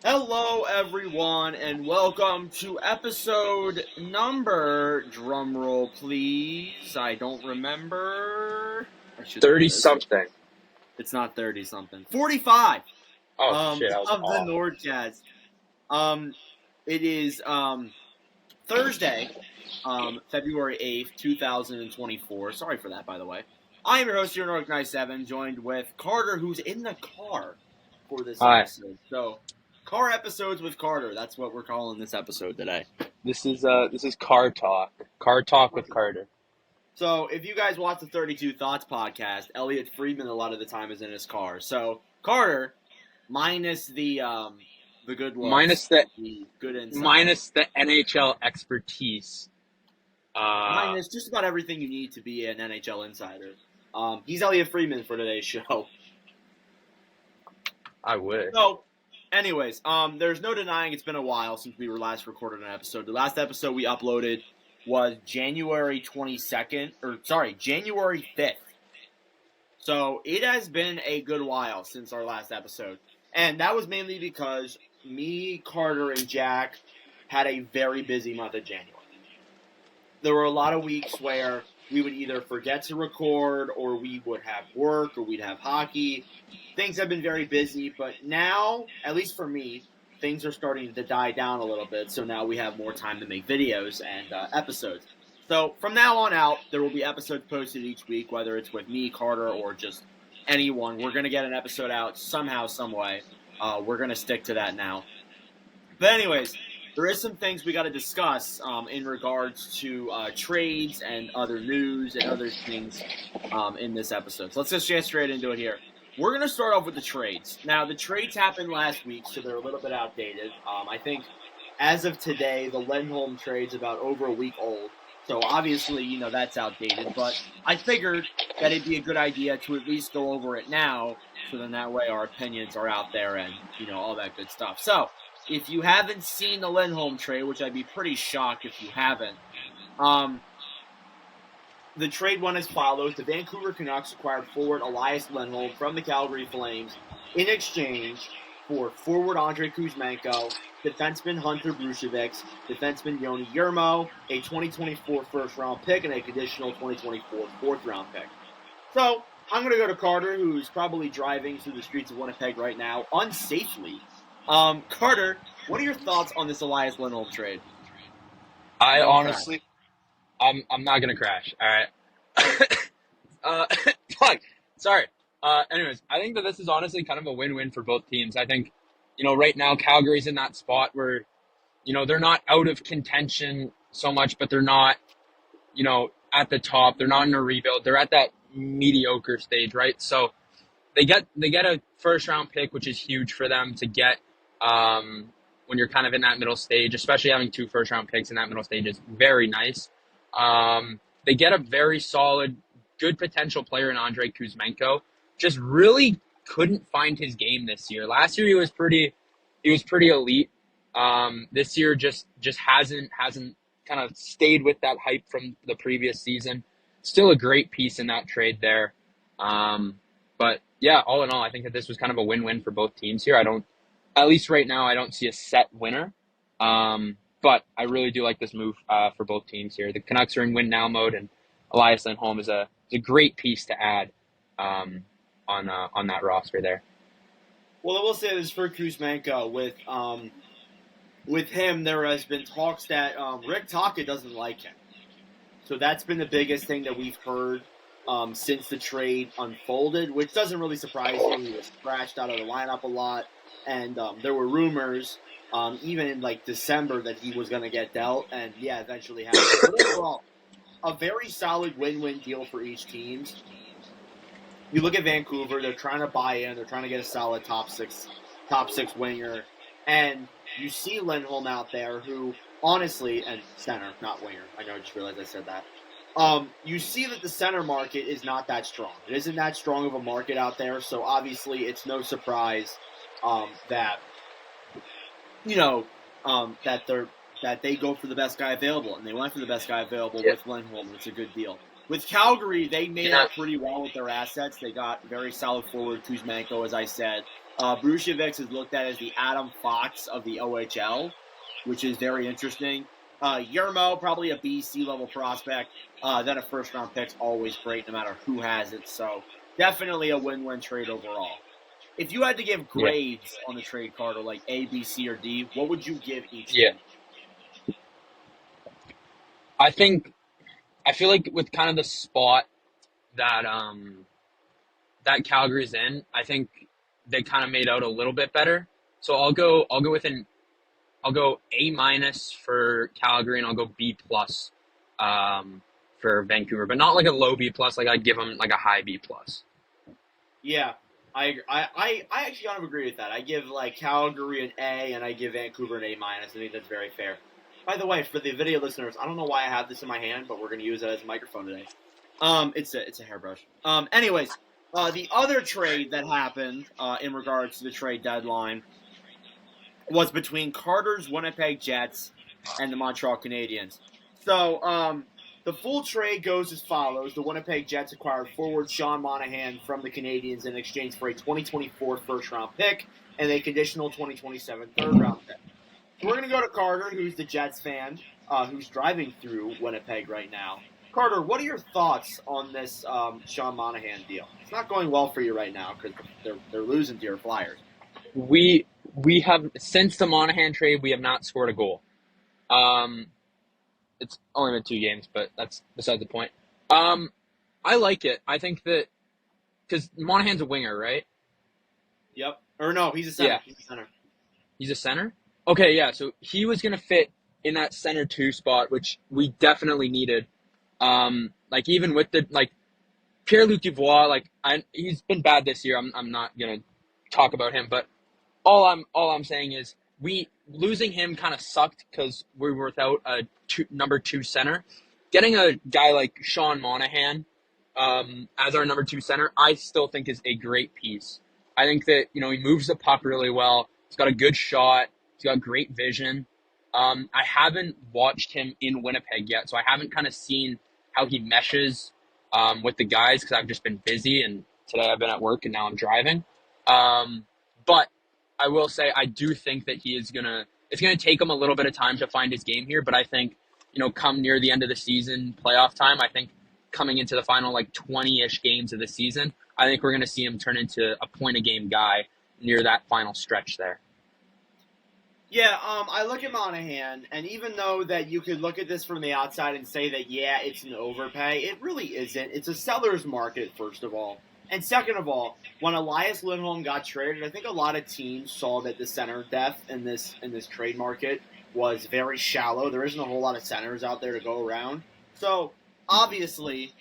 Hello, everyone, and welcome to episode number, drumroll please, I don't remember. I should know 30 this. something. It's not 30-something. 45 Oh shit, I was of the off. NordCast. It is Thursday, February 8th, 2024. Sorry for that, by the way. I am your host here, Nordic 97, joined with Carter, who's in the car for this Hi. episode. So, car episodes with Carter. That's what we're calling this episode today. This is car talk. Car talk with Carter. So, if you guys watch the 32 Thoughts podcast, Elliot Friedman a lot of the time is in his car. So, Carter, minus the good looks, Minus the good insight, minus the NHL expertise. minus just about everything you need to be an NHL insider. He's Elliot Friedman for today's show. I wish. So, anyways, there's no denying it's been a while since we were last recorded an episode. The last episode we uploaded was January 5th. So, it has been a good while since our last episode. And that was mainly because me, Carter, and Jack had a very busy month of January. There were a lot of weeks where we would either forget to record, or we would have work, or we'd have hockey. Things have been very busy, but now, at least for me, things are starting to die down a little bit, so now we have more time to make videos and episodes. So from now on out, there will be episodes posted each week, whether it's with me, Carter, or just anyone. We're going to get an episode out somehow, some way. We're going to stick to that now. But anyways, there is some things we got to discuss in regards to trades and other news and other things in this episode. So let's just get straight into it here. We're going to start off with the trades. Now, the trades happened last week, so they're a little bit outdated. I think as of today, the Lindholm trade's about over a week old. So obviously, that's outdated. But I figured that it'd be a good idea to at least go over it now, so then that way our opinions are out there and, all that good stuff. So, if you haven't seen the Lindholm trade, which I'd be pretty shocked if you haven't, the trade went as follows. The Vancouver Canucks acquired forward Elias Lindholm from the Calgary Flames in exchange for forward Andrei Kuzmenko, defenseman Hunter Brucevic, defenseman Yoni Yermo, a 2024 first-round pick, and a conditional 2024 fourth-round pick. So, I'm going to go to Carter, who's probably driving through the streets of Winnipeg right now, unsafely. Carter, what are your thoughts on this Elias Lindholm trade? I honestly, I'm not gonna crash. All right. Fuck. Sorry. Anyways, I think that this is honestly kind of a win-win for both teams. I think, right now Calgary's in that spot where, they're not out of contention so much, but they're not, at the top. They're not in a rebuild. They're at that mediocre stage, right? So they get a first-round pick, which is huge for them to get. When you're kind of in that middle stage, especially having 2 first-round picks in that middle stage is very nice. They get a very solid, good potential player in Andrei Kuzmenko. Just really couldn't find his game this year. Last year he was pretty elite. This year just hasn't kind of stayed with that hype from the previous season. Still a great piece in that trade there. But yeah, all in all, I think that this was kind of a win-win for both teams here. At least right now, I don't see a set winner. But I really do like this move for both teams here. The Canucks are in win now mode, and Elias Lindholm is a great piece to add on that roster there. Well, I will say this for Kuzmenko. With him, there has been talks that Rick Tocchet doesn't like him. So that's been the biggest thing that we've heard since the trade unfolded, which doesn't really surprise me. He was scratched out of the lineup a lot. And there were rumors, even in December, that he was going to get dealt, and yeah, eventually happened. But overall, a very solid win-win deal for each team. You look at Vancouver; they're trying to buy in, they're trying to get a solid top six winger, and you see Lindholm out there, who honestly, and center, not winger. I know, I just realized I said that. You see that the center market is not that strong. It isn't that strong of a market out there, so obviously it's no surprise that they go for the best guy available, and they went for the best guy available with Lindholm. It's a good deal. With Calgary, they made Yeah. out pretty well with their assets. They got very solid forward Kuzmenko, as I said. Brucevic is looked at as the Adam Fox of the OHL, which is very interesting. Yermo, probably a BC level prospect. Then a first round pick's always great, no matter who has it. So definitely a win-win trade overall. If you had to give Yeah. grades on the trade card, or like A, B, C, or D, what would you give each Yeah. team? I feel like with kind of the spot that that Calgary's in, I think they kind of made out a little bit better. So I'll go A minus for Calgary, and I'll go B plus for Vancouver, but not like a low B plus. Like I'd give them like a high B plus. Yeah, I actually kind of agree with that. I give like Calgary an A, and I give Vancouver an A minus. I think that's very fair. By the way, for the video listeners, I don't know why I have this in my hand, but we're going to use it as a microphone today. It's a hairbrush. Anyways, the other trade that happened in regards to the trade deadline was between Carter's Winnipeg Jets and the Montreal Canadiens. So, the full trade goes as follows. The Winnipeg Jets acquired forward Sean Monahan from the Canadiens in exchange for a 2024 first-round pick and a conditional 2027 third-round pick. So we're going to go to Carter, who's the Jets fan, who's driving through Winnipeg right now. Carter, what are your thoughts on this Sean Monahan deal? It's not going well for you right now because they're losing to your Flyers. We have, since the Monahan trade, we have not scored a goal. It's only been 2 games, but that's beside the point. I like it. I think that because Monahan's a winger, right? Yep. Or no, he's a center. Yeah. He's a center. He's a center? Okay, yeah. So he was going to fit in that center 2 spot, which we definitely needed. Like even with the, like, Pierre-Luc Dubois, he's been bad this year. I'm not going to talk about him, but all I'm saying is losing him kind of sucked because we were without a number 2 center. Getting a guy like Sean Monahan as our number 2 center, I still think is a great piece. I think that, he moves the puck really well. He's got a good shot. He's got great vision. I haven't watched him in Winnipeg yet, so I haven't kind of seen how he meshes with the guys because I've just been busy, and today I've been at work and now I'm driving. But I will say I do think that it's going to take him a little bit of time to find his game here, but I think, come near the end of the season, playoff time, I think coming into the final 20-ish games of the season, I think we're going to see him turn into a point-a-game guy near that final stretch there. Yeah, I look at Monahan, and even though that you could look at this from the outside and say that, yeah, it's an overpay, it really isn't. It's a seller's market, first of all. And second of all, when Elias Lindholm got traded, I think a lot of teams saw that the center depth in this trade market was very shallow. There isn't a whole lot of centers out there to go around. So, obviously,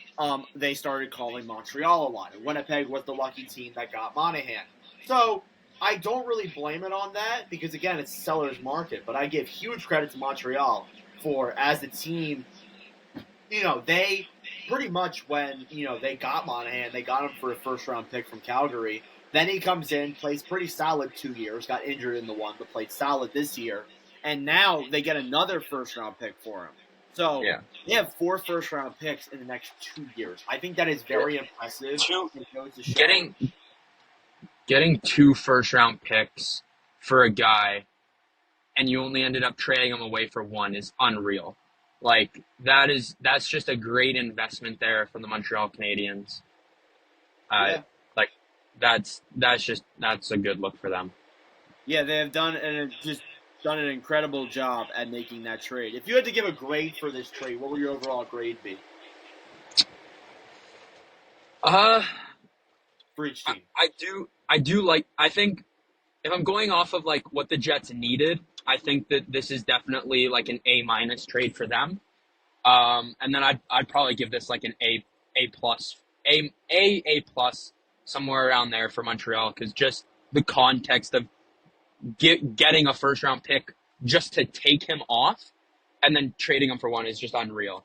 they started calling Montreal a lot. And Winnipeg was the lucky team that got Monahan. So, I don't really blame it on that because, again, it's a seller's market. But I give huge credit to Montreal for, as a team, they pretty much when, they got Monahan, they got him for a first-round pick from Calgary. Then he comes in, plays pretty solid 2 years, got injured in the one, but played solid this year. And now they get another first-round pick for him. So Yeah. They have 4 first-round picks in the next 2 years. I think that is very impressive. Getting 2 first-round picks for a guy and you only ended up trading him away for 1 is unreal. That's just a great investment there from the Montreal Canadiens. Yeah. That's a good look for them. Yeah, they have done an incredible job at making that trade. If you had to give a grade for this trade, what would your overall grade be? For each team. I think if I'm going off of what the Jets needed, I think that this is definitely an A minus trade for them. And then I'd probably give this an A plus, somewhere around there for Montreal, because just the context of getting a first round pick just to take him off and then trading him for 1 is just unreal.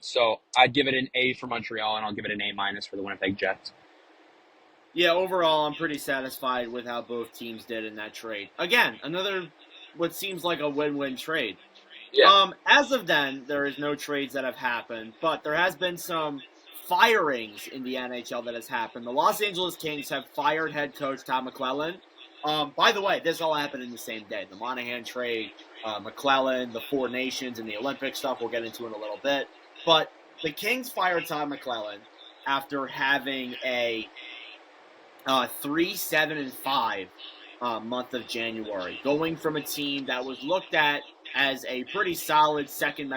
So I'd give it an A for Montreal, and I'll give it an A minus for the Winnipeg Jets. Yeah, overall, I'm pretty satisfied with how both teams did in that trade. Again, another what seems like a win-win trade. Yeah. As of then, there is no trades that have happened, but there has been some firings in the NHL that has happened. The Los Angeles Kings have fired head coach Tom McClellan. By the way, this all happened in the same day. The Monahan trade, McClellan, the Four Nations, and the Olympic stuff we'll get into in a little bit. But the Kings fired Tom McClellan after having a 3-7-5 month of January, going from a team that was looked at as a pretty solid second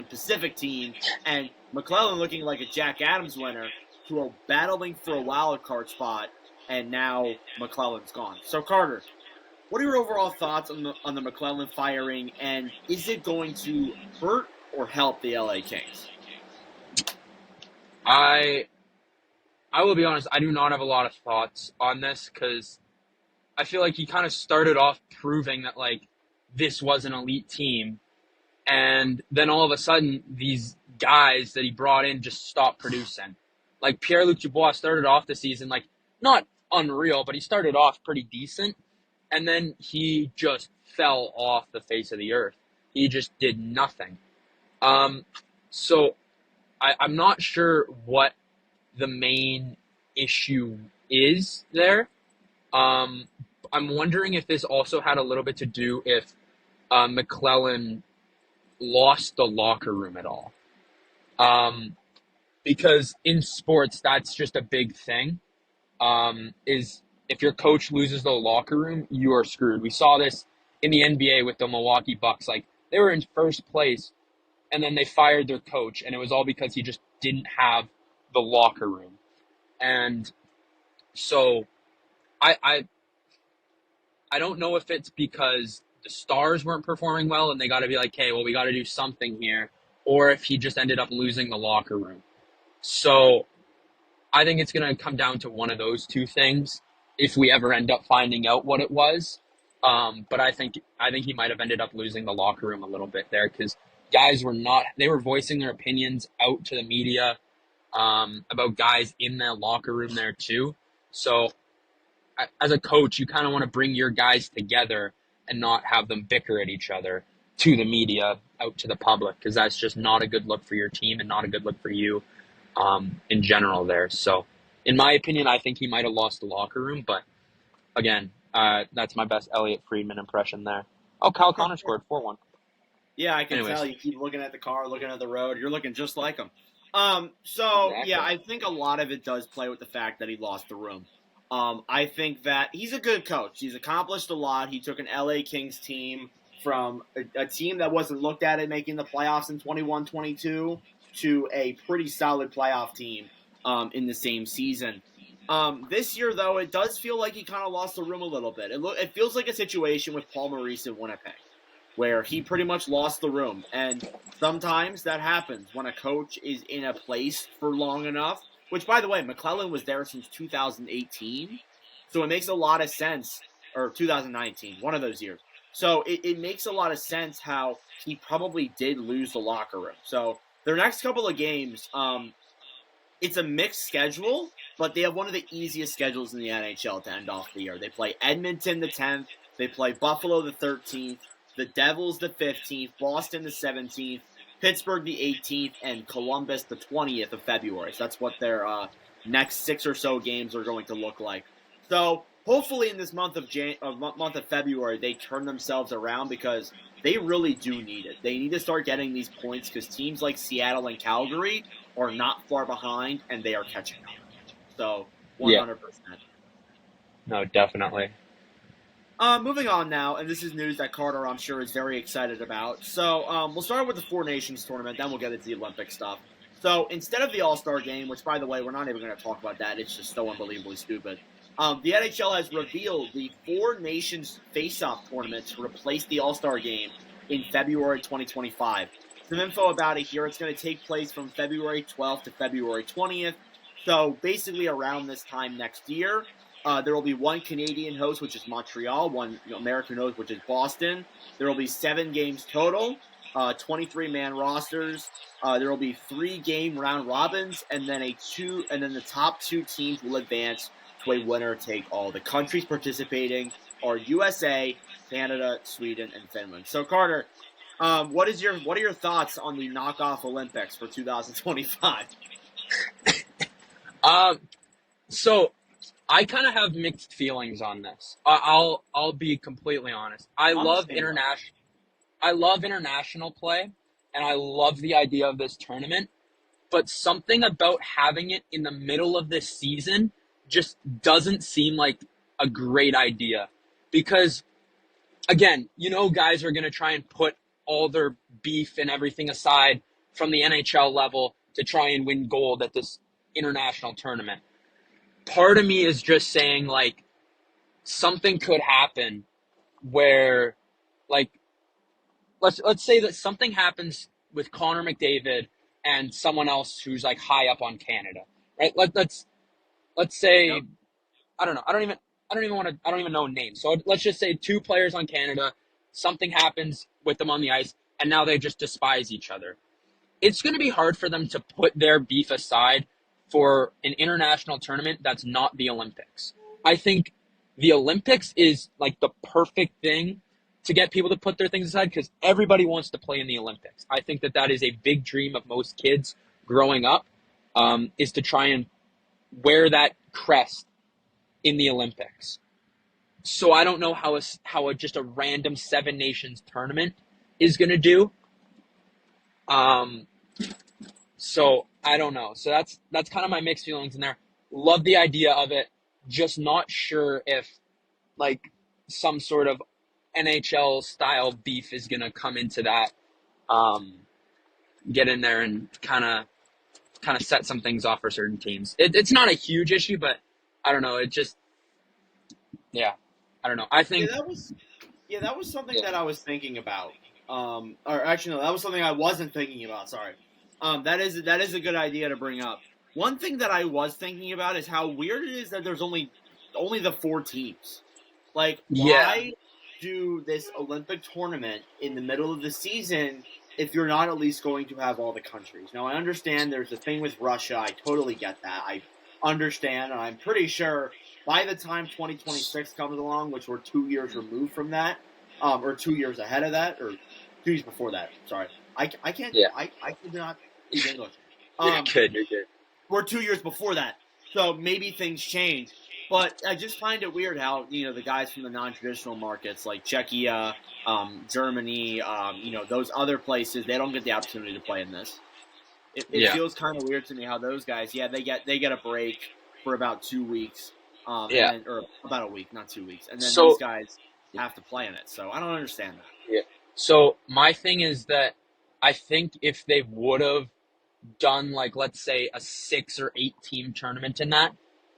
Pacific team, and McClellan looking like a Jack Adams winner, to a battling for a wild card spot, and now McClellan's gone. So Carter, what are your overall thoughts on the McClellan firing, and is it going to hurt or help the LA Kings? I will be honest, I do not have a lot of thoughts on this because I feel like he kind of started off proving that, like, this was an elite team. And then all of a sudden, these guys that he brought in just stopped producing. Like, Pierre-Luc Dubois started off the season, like, not unreal, but he started off pretty decent. And then he just fell off the face of the earth. He just did nothing. So I'm not sure what the main issue is there. I'm wondering if this also had a little bit to do if McClellan lost the locker room at all. Because in sports, that's just a big thing. Is if your coach loses the locker room, you are screwed. We saw this in the NBA with the Milwaukee Bucks. Like, they were in first place, and then they fired their coach, and it was all because he just didn't have the locker room. And so I don't know if it's because the Stars weren't performing well and they got to be like, hey, well, we got to do something here, or if he just ended up losing the locker room. So I think it's going to come down to one of those two things if we ever end up finding out what it was. But I think he might have ended up losing the locker room a little bit there because guys they were voicing their opinions out to the media about guys in the locker room there too. So as a coach, you kind of want to bring your guys together and not have them bicker at each other to the media, out to the public, because that's just not a good look for your team and not a good look for you in general there. So in my opinion, I think he might have lost the locker room, but again, that's my best Elliot Friedman impression there. Oh, Kyle Connor scored 4-1. Yeah, I can tell. You keep looking at the car, looking at the road. You're looking just like him. Exactly. Yeah, I think a lot of it does play with the fact that he lost the room. I think that he's a good coach. He's accomplished a lot. He took an LA Kings team from a team that wasn't looked at making the playoffs in 21-22 to a pretty solid playoff team in the same season. This year, though, it does feel like he kind of lost the room a little bit. It feels like a situation with Paul Maurice in Winnipeg, where he pretty much lost the room. And sometimes that happens when a coach is in a place for long enough, which, by the way, McClellan was there since 2018. So it makes a lot of sense, or 2019, one of those years. So it makes a lot of sense how he probably did lose the locker room. So their next couple of games, it's a mixed schedule, but they have one of the easiest schedules in the NHL to end off the year. They play Edmonton the 10th, they play Buffalo the 13th, the Devils the 15th, Boston the 17th, Pittsburgh the 18th, and Columbus the 20th of February. So that's what their next 6 or so games are going to look like. So hopefully in this month of February, they turn themselves around because they really do need it. They need to start getting these points because teams like Seattle and Calgary are not far behind, and they are catching up. So 100%. Yeah. No, definitely. Moving on now, and this is news that Carter, I'm sure, is very excited about. So we'll start with the Four Nations tournament, then we'll get into the Olympic stuff. So instead of the All-Star game, which, by the way, we're not even going to talk about that. It's just so unbelievably stupid. The NHL has revealed the Four Nations Face-Off tournament to replace the All-Star game in February 2025. Some info about it here. It's going to take place from February 12th to February 20th. So basically around this time next year. There will be one Canadian host, which is Montreal, one American host, which is Boston. There will be 7 games total, 23-man rosters. There will be 3 game round robins, and then the top 2 teams will advance to a winner take all. The countries participating are USA, Canada, Sweden, and Finland. So Carter, What are your thoughts on the knockoff Olympics for 2025? Um, so I kind of have mixed feelings on this. I'll be completely honest. I'm the same way. I love international play, and I love the idea of this tournament. But something about having it in the middle of this season just doesn't seem like a great idea. Because, again, guys are going to try and put all their beef and everything aside from the NHL level to try and win gold at this international tournament. Part of me is just saying, like, something could happen where, like, let's say that something happens with Connor McDavid and someone else who's like high up on Canada, right? Let's say Yep. I don't know. I don't even know names. So let's just say two players on Canada, something happens with them on the ice, and now they just despise each other. It's going to be hard for them to put their beef aside for an international tournament that's not the Olympics. I think the Olympics is like the perfect thing to get people to put their things aside because everybody wants to play in the Olympics. I think that is a big dream of most kids growing up, is to try and wear that crest in the Olympics. So I don't know how just a random Seven Nations tournament is going to do. So I don't know. So that's kind of my mixed feelings in there. Love the idea of it. Just not sure if like some sort of NHL style beef is gonna come into that. Get in there and kind of set some things off for certain teams. It's not a huge issue, but I don't know. It just I don't know. I think That was something yeah that I was thinking about. Or actually, no, that was something I wasn't thinking about. Sorry. That is a good idea to bring up. One thing that I was thinking about is how weird it is that there's only the 4 teams. Like, yeah why do this Olympic tournament in the middle of the season if you're not at least going to have all the countries? Now, I understand there's a thing with Russia. I totally get that. I understand, and I'm pretty sure by the time 2026 comes along, which we're 2 years removed from that, or 2 years ahead of that, or 2 years before that. Sorry, I can't. yeah. I could not speak English. You're Um, good. You're good. we're 2 years before that, so maybe things change. But I just find it weird how the guys from the non-traditional markets like Czechia, Germany, those other places, they don't get the opportunity to play in this. It Yeah feels kind of weird to me how those guys, they get a break for about 2 weeks, and yeah. then or about a week, not 2 weeks, and then these So guys have to play in it. So I don't understand that. yeah. So my thing is that I think if they would have done like let's say a 6 or 8 team tournament in that,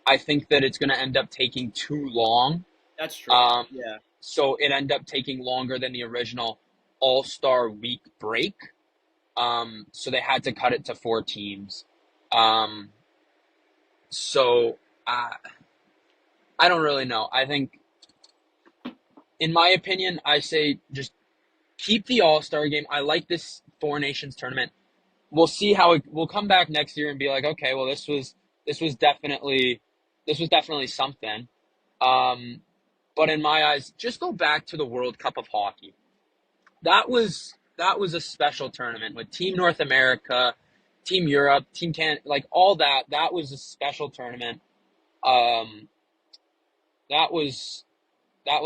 I think that it's going to end up taking too long. That's true. Um, Yeah. so it ended up taking longer than the original All Star Week break. So they had to cut it to 4 teams. Um, so I don't really know. I think, in my opinion, I say just keep the All Star game. I like this 4 Nations tournament. We'll see how we'll come back next year and be like, okay, well, this was definitely something. Um, but in my eyes, just go back to the World Cup of Hockey. That was a special tournament with Team North America, Team Europe, Team Canada, like all that. That was a special tournament. Um, that was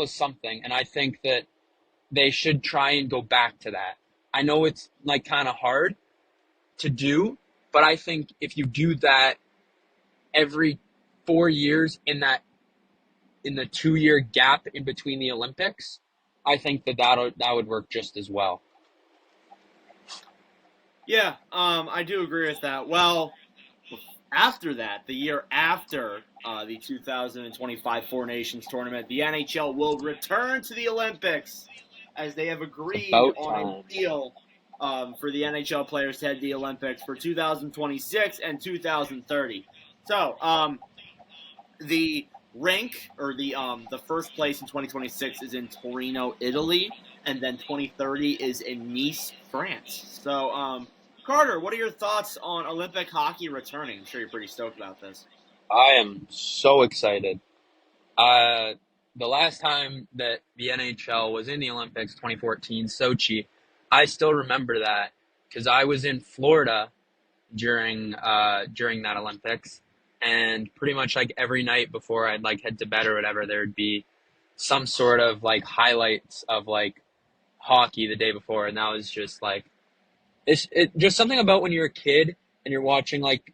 something, and I think that they should try and go back to that. I know it's like kind of hard to do, but I think if you do that every 4 years in the 2 year gap in between the Olympics, I think that would work just as well. Yeah, I do agree with that. Well, after that, the year after the 2025 Four Nations tournament, the NHL will return to the Olympics as they have It's agreed about on a time. deal for the NHL players to head to the Olympics for 2026 and 2030. So, the rank or the first place in 2026 is in Torino, Italy, and then 2030 is in Nice, France. So, Carter, what are your thoughts on Olympic hockey returning? I'm sure you're pretty stoked about this. I am so excited. The last time that the NHL was in the Olympics, 2014, Sochi, I still remember that because I was in Florida during that Olympics, and pretty much like every night before I'd like head to bed or whatever, there would be some sort of like highlights of like hockey the day before, and that was just like it just something about when you're a kid and you're watching like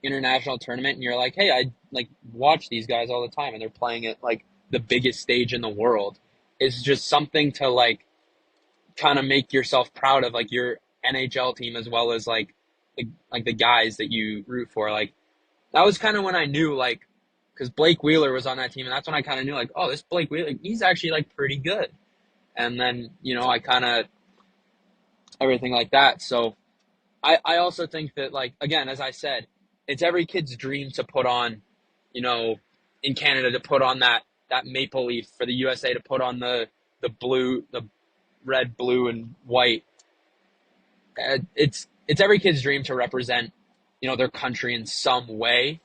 international tournament and you're like, hey, I like watch these guys all the time and they're playing at like the biggest stage in the world. It's just something to like kind of make yourself proud of, like your NHL team as well as like the guys that you root for. Like that was kind of when I knew, like, because Blake Wheeler was on that team, and that's when I kind of knew, like, oh, this Blake Wheeler, he's actually like pretty good. And then I kind of everything like that. So I also think that, like, again, as I said, it's every kid's dream to put on, in Canada, to put on that maple leaf, for the USA to put on the blue, the red, blue, and white. It's every kid's dream to represent, their country in some way.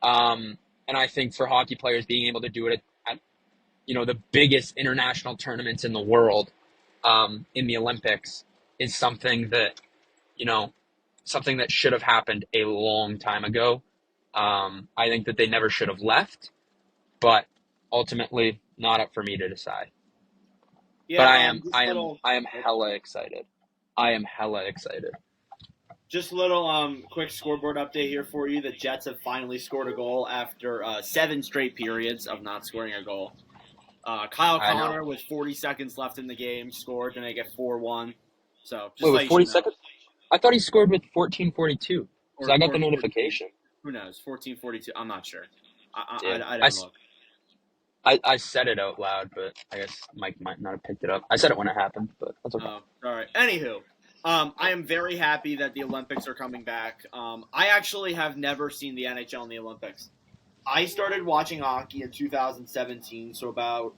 And I think for hockey players, being able to do it at the biggest international tournaments in the world, in the Olympics, is something that, something that should have happened a long time ago. I think that they never should have left, but ultimately not up for me to decide. Yeah, But I am hella excited. I am hella excited. Just a little quick scoreboard update here for you. The Jets have finally scored a goal after 7 straight periods of not scoring a goal. Kyle Connor, with 40 seconds left in the game, scored, and they get 4-1. So just with 40 seconds? I thought he scored with 14:42. Because I got the notification. Who knows? 14:42. I'm not sure. I didn't look. I said it out loud, but I guess Mike might not have picked it up. I said it when it happened, but that's okay. All right. Anywho, I am very happy that the Olympics are coming back. I actually have never seen the NHL in the Olympics. I started watching hockey in 2017, so about,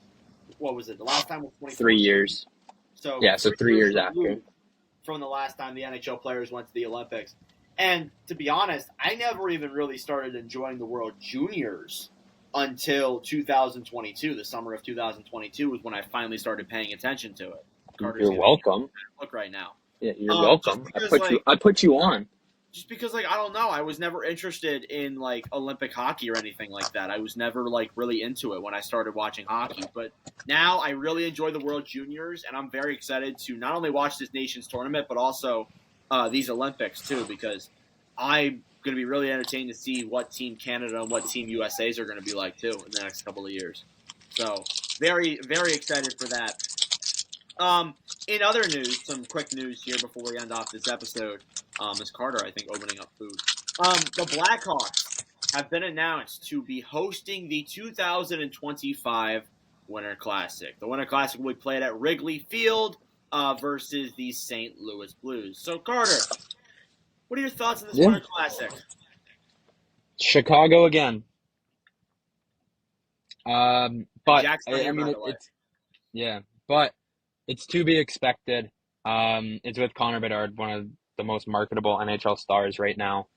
what was it? The last time was 2014. 3 years. So 3 years after. From the last time the NHL players went to the Olympics. And to be honest, I never even really started enjoying the World Juniors until 2022. The summer of 2022 was when I finally started paying attention to it. You're welcome. Look right now. Yeah, you're welcome. I put you on. Just because, like, I don't know, I was never interested in, like, Olympic hockey or anything like that. I was never, like, really into it when I started watching hockey. But now I really enjoy the World Juniors, and I'm very excited to not only watch this nation's tournament, but also these Olympics, too, because I'm going to be really entertained to see what Team Canada and what Team USA's are going to be like, too, in the next couple of years. So, very, very excited for that. In other news, some quick news here before we end off this episode. Is Carter, I think, opening up food. The Blackhawks have been announced to be hosting the 2025 Winter Classic. The Winter Classic will be played at Wrigley Field versus the St. Louis Blues. So, Carter, what are your thoughts on this Winter Classic? Chicago again. But it's to be expected. It's with Connor Bedard, one of the most marketable NHL stars right now.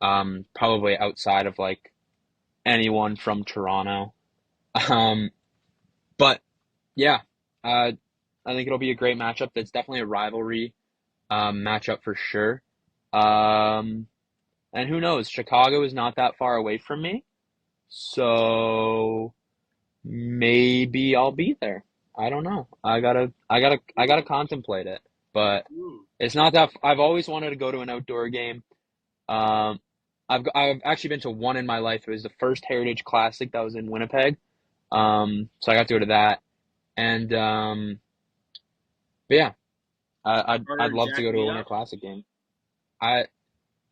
Probably outside of like anyone from Toronto. But yeah, I think it'll be a great matchup. It's definitely a rivalry matchup for sure. And who knows? Chicago is not that far away from me, so maybe I'll be there. I don't know. I gotta contemplate it, but it's not that. I've always wanted to go to an outdoor game. I've actually been to one in my life. It was the first Heritage Classic that was in Winnipeg. So I got to go to that, and but yeah, I'd love to go to a Winter Classic game. I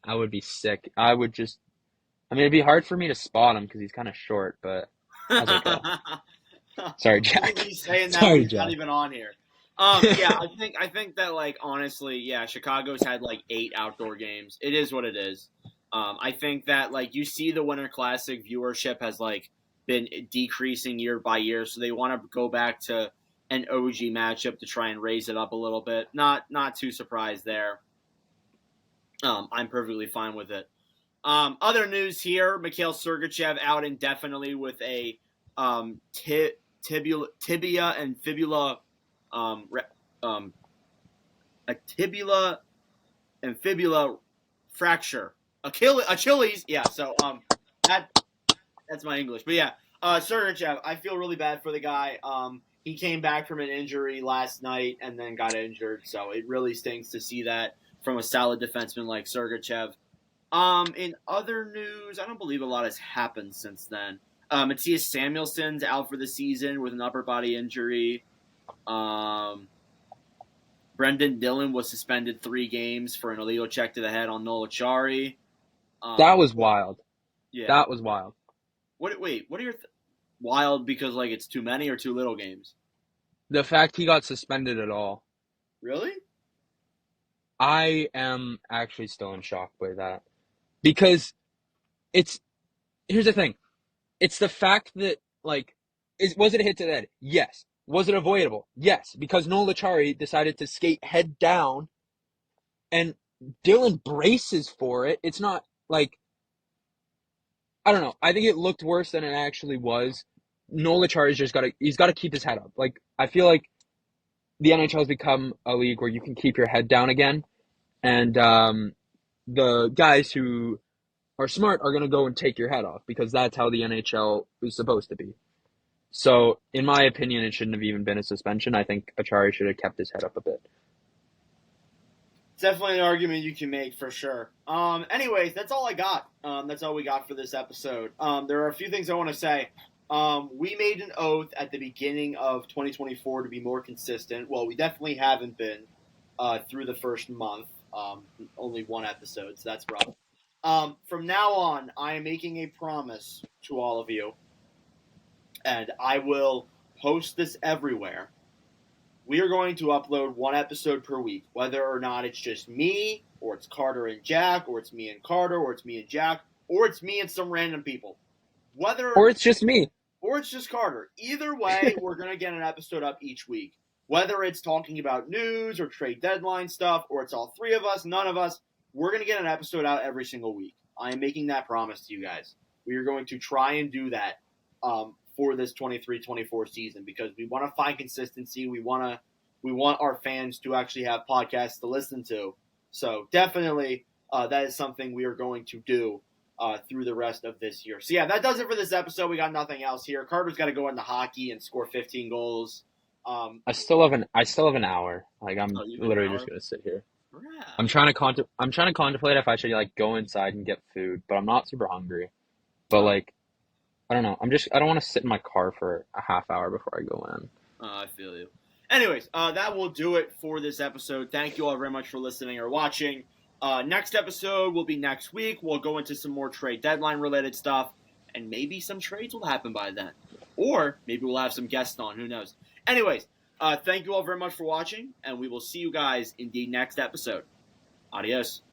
would be sick. It'd be hard for me to spot him because he's kind of short, but that's okay. Sorry, Jack. He's saying that he's not even on here. Yeah, I think that, like, honestly, yeah, Chicago's had like 8 outdoor games. It is what it is. I think that, like, you see the Winter Classic viewership has like been decreasing year by year, so they want to go back to an OG matchup to try and raise it up a little bit. Not too surprised there. I'm perfectly fine with it. Other news here: Mikhail Sergachev out indefinitely with a tibia and fibula a tibula and fibula fracture. Achilles. Yeah. So that's my English. But yeah, Sergachev, I feel really bad for the guy. He came back from an injury last night and then got injured, so it really stinks to see that from a solid defenseman like Sergachev. In other news, I don't believe a lot has happened since then. Matthias Samuelson's out for the season with an upper body injury. Brendan Dillon was suspended 3 games for an illegal check to the head on Noel Acciari. That was wild. Yeah. That was wild. What are your wild because like it's too many or too little games? The fact he got suspended at all. Really? I am actually still in shock by that. Because here's the thing. It's the fact that, like, was it a hit to the head? Yes. Was it avoidable? Yes. Because Noel Acciari decided to skate head down and Dylan braces for it. It's not like, I don't know. I think it looked worse than it actually was. Noel Acciari's he's got to keep his head up. Like, I feel like the NHL has become a league where you can keep your head down again. And the guys who are smart are going to go and take your head off because that's how the NHL is supposed to be. So, in my opinion, it shouldn't have even been a suspension. I think Acciari should have kept his head up a bit. It's definitely an argument you can make for sure. Anyways, that's all I got. That's all we got for this episode. There are a few things I want to say. We made an oath at the beginning of 2024 to be more consistent. Well, we definitely haven't been through the first month. Only 1 episode, so that's rough. From now on, I am making a promise to all of you, and I will post this everywhere. We are going to upload 1 episode per week, whether or not it's just me, or it's Carter and Jack, or it's me and Carter, or it's me and Jack, or it's me and some random people. Or it's just me. Or it's just Carter. Either way, we're going to get an episode up each week. Whether it's talking about news or trade deadline stuff, or it's all 3 of us, none of us, we're going to get an episode out every single week. I am making that promise to you guys. We are going to try and do that for this 23-24 season because we want to find consistency. We want our fans to actually have podcasts to listen to. So definitely that is something we are going to do through the rest of this year. So yeah, that does it for this episode. We got nothing else here. Carter's got to go into hockey and score 15 goals. I still have an hour. Like I'm literally just gonna sit here. Yeah. I'm trying to contemplate if I should like go inside and get food, but I'm not super hungry. But like, I don't know. I don't want to sit in my car for a half hour before I go in. I feel you. Anyways, that will do it for this episode. Thank you all very much for listening or watching. Next episode will be next week. We'll go into some more trade deadline related stuff, and maybe some trades will happen by then. Or maybe we'll have some guests on. Who knows? Anyways, thank you all very much for watching, and we will see you guys in the next episode. Adios.